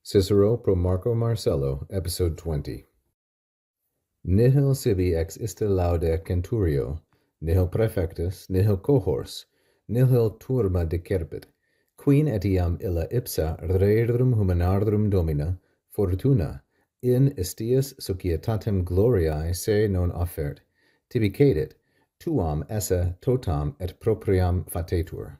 Cicero Pro Marco Marcello, Episode 20. Nihil sibi ex iste laude centurio, nihil praefectus, nihil cohors, nihil turma decerpit, quin etiam illa ipsa rerum humanardrum domina, fortuna, in istius societatem gloriae se non offert, tibi cedit, tuam esse totam et propriam fatetur.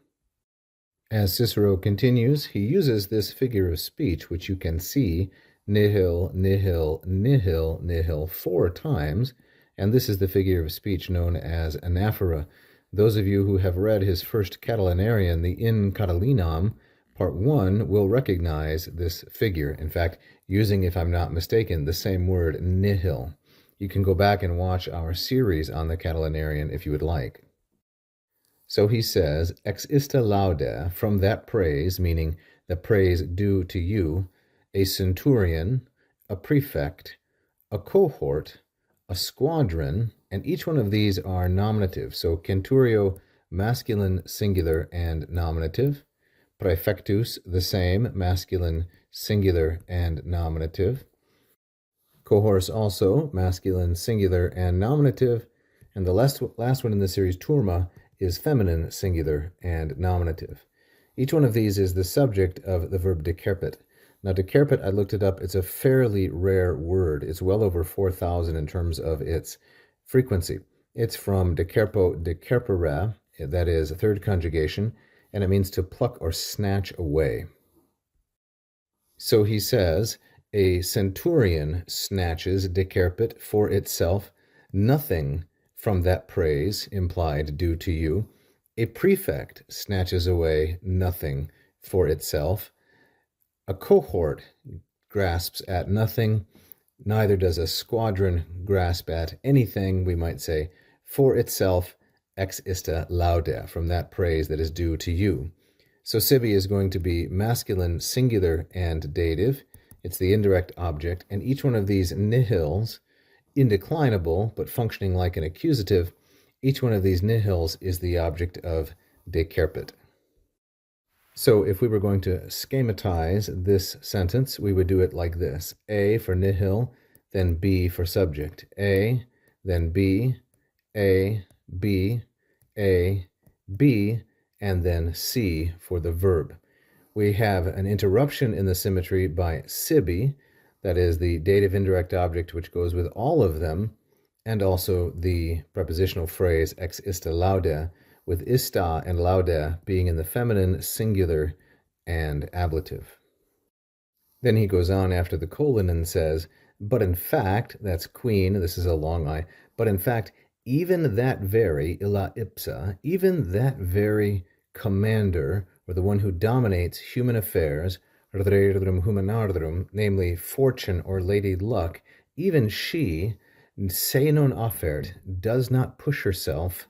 As Cicero continues, he uses this figure of speech, which you can see, nihil, nihil, nihil, nihil, 4 times, and this is the figure of speech known as anaphora. Those of you who have read his first Catilinarian, the In Catilinam, Part 1, will recognize this figure. In fact, using, if I'm not mistaken, the same word, nihil. You can go back and watch our series on the Catilinarian if you would like. So he says, ex iste laude, from that praise, meaning the praise due to you, a centurion, a prefect, a cohort, a squadron, and each one of these are nominative. So centurio, masculine, singular, and nominative. Praefectus, the same, masculine, singular, and nominative. Cohors also, masculine, singular, and nominative. And the last one in the series, turma, is feminine, singular, and nominative. Each one of these is the subject of the verb decerpit. Now, decerpit, I looked it up. It's a fairly rare word. It's well over 4,000 in terms of its frequency. It's from decerpo, decerpere, that is a third conjugation, and it means to pluck or snatch away. So he says, a centurion snatches decerpit for itself, nothing from that praise implied due to you. A prefect snatches away nothing for itself. A cohort grasps at nothing. Neither does a squadron grasp at anything, we might say, for itself, ex iste laude, from that praise that is due to you. So sibi is going to be masculine, singular, and dative. It's the indirect object, and each one of these nihils, indeclinable, but functioning like an accusative, each one of these nihils is the object of decerpit. So if we were going to schematize this sentence, we would do it like this. A for nihil, then B for subject. A, then B, A, B, A, B, and then C for the verb. We have an interruption in the symmetry by sibi, that is the dative indirect object which goes with all of them, and also the prepositional phrase ex iste laude, with ista and laude being in the feminine, singular, and ablative. Then he goes on after the colon and says, but in fact, that's queen, this is a long I, but in fact, even that very, illa ipsa, even that very commander, or the one who dominates human affairs, rerum humanardrum, namely fortune or lady luck, even she, se non offert, does not push herself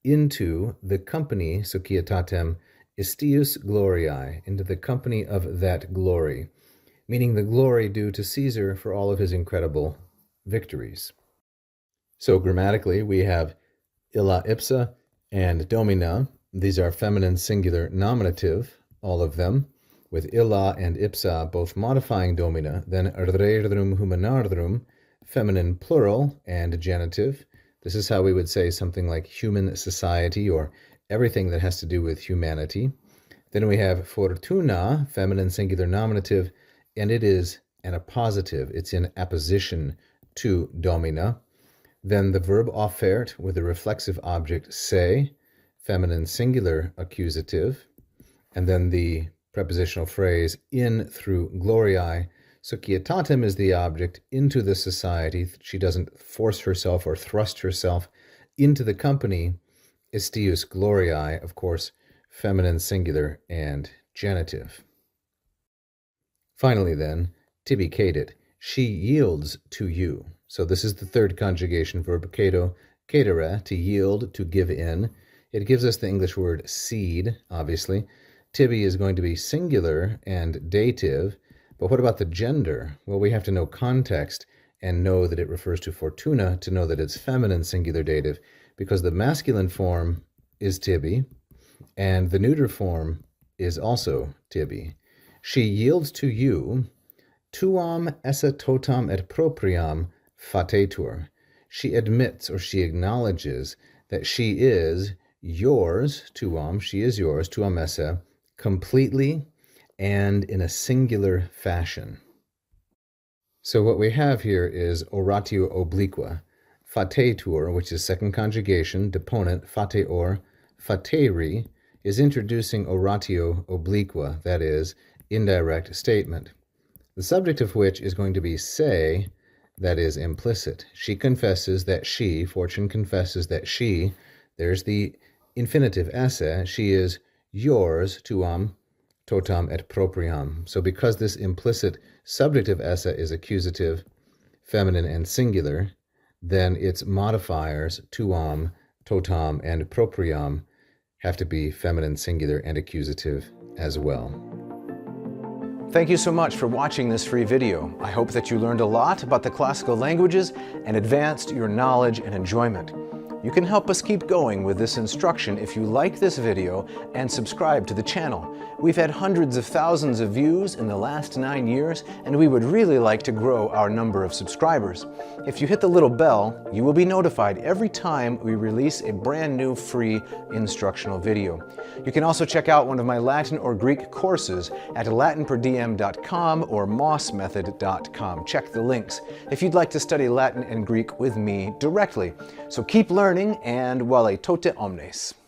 into the company, societatem istius gloriae, into the company of that glory, meaning the glory due to Caesar for all of his incredible victories. So grammatically, we have illa ipsa and domina. These are feminine, singular, nominative, all of them, with illa and ipsa both modifying domina, then rerum humanardrum, feminine plural and genitive. This is how we would say something like human society or everything that has to do with humanity. Then we have fortuna, feminine, singular, nominative, and it is an appositive. It's in apposition to domina. Then the verb offert with the reflexive object se, feminine, singular, accusative, and then the prepositional phrase in through gloriae. Societatem is the object into the society. She doesn't force herself or thrust herself into the company. Istius gloriae, of course, feminine, singular, and genitive. Finally then, tibi cedit, she yields to you. So this is the third conjugation verb cedo, cedere, to yield, to give in. It gives us the English word cede, obviously. Tibi is going to be singular and dative, but what about the gender? Well, we have to know context and know that it refers to fortuna to know that it's feminine, singular, dative, because the masculine form is tibi, and the neuter form is also tibi. She yields to you tuam esse totam et propriam fatetur. She admits or she acknowledges that she is yours, tuam, she is yours, tuam esse, completely and in a singular fashion. So what we have here is oratio obliqua. Fatetur, which is second conjugation, deponent, fateor, fateri, is introducing oratio obliqua, that is, indirect statement. The subject of which is going to be se, that is, implicit. She confesses that she, Fortune confesses that she, there's the infinitive esse, she is yours, tuam, totam et propriam. So because this implicit subject of esse is accusative, feminine, and singular, then its modifiers, tuam, totam, and propriam, have to be feminine, singular, and accusative as well. Thank you so much for watching this free video. I hope that you learned a lot about the classical languages and advanced your knowledge and enjoyment. You can help us keep going with this instruction if you like this video and subscribe to the channel. We've had hundreds of thousands of views in the last 9 years, and we would really like to grow our number of subscribers. If you hit the little bell, you will be notified every time we release a brand new free instructional video. You can also check out one of my Latin or Greek courses at LatinPerDiem.com or mossmethod.com. Check the links if you'd like to study Latin and Greek with me directly. So keep learning, and vale tote omnes.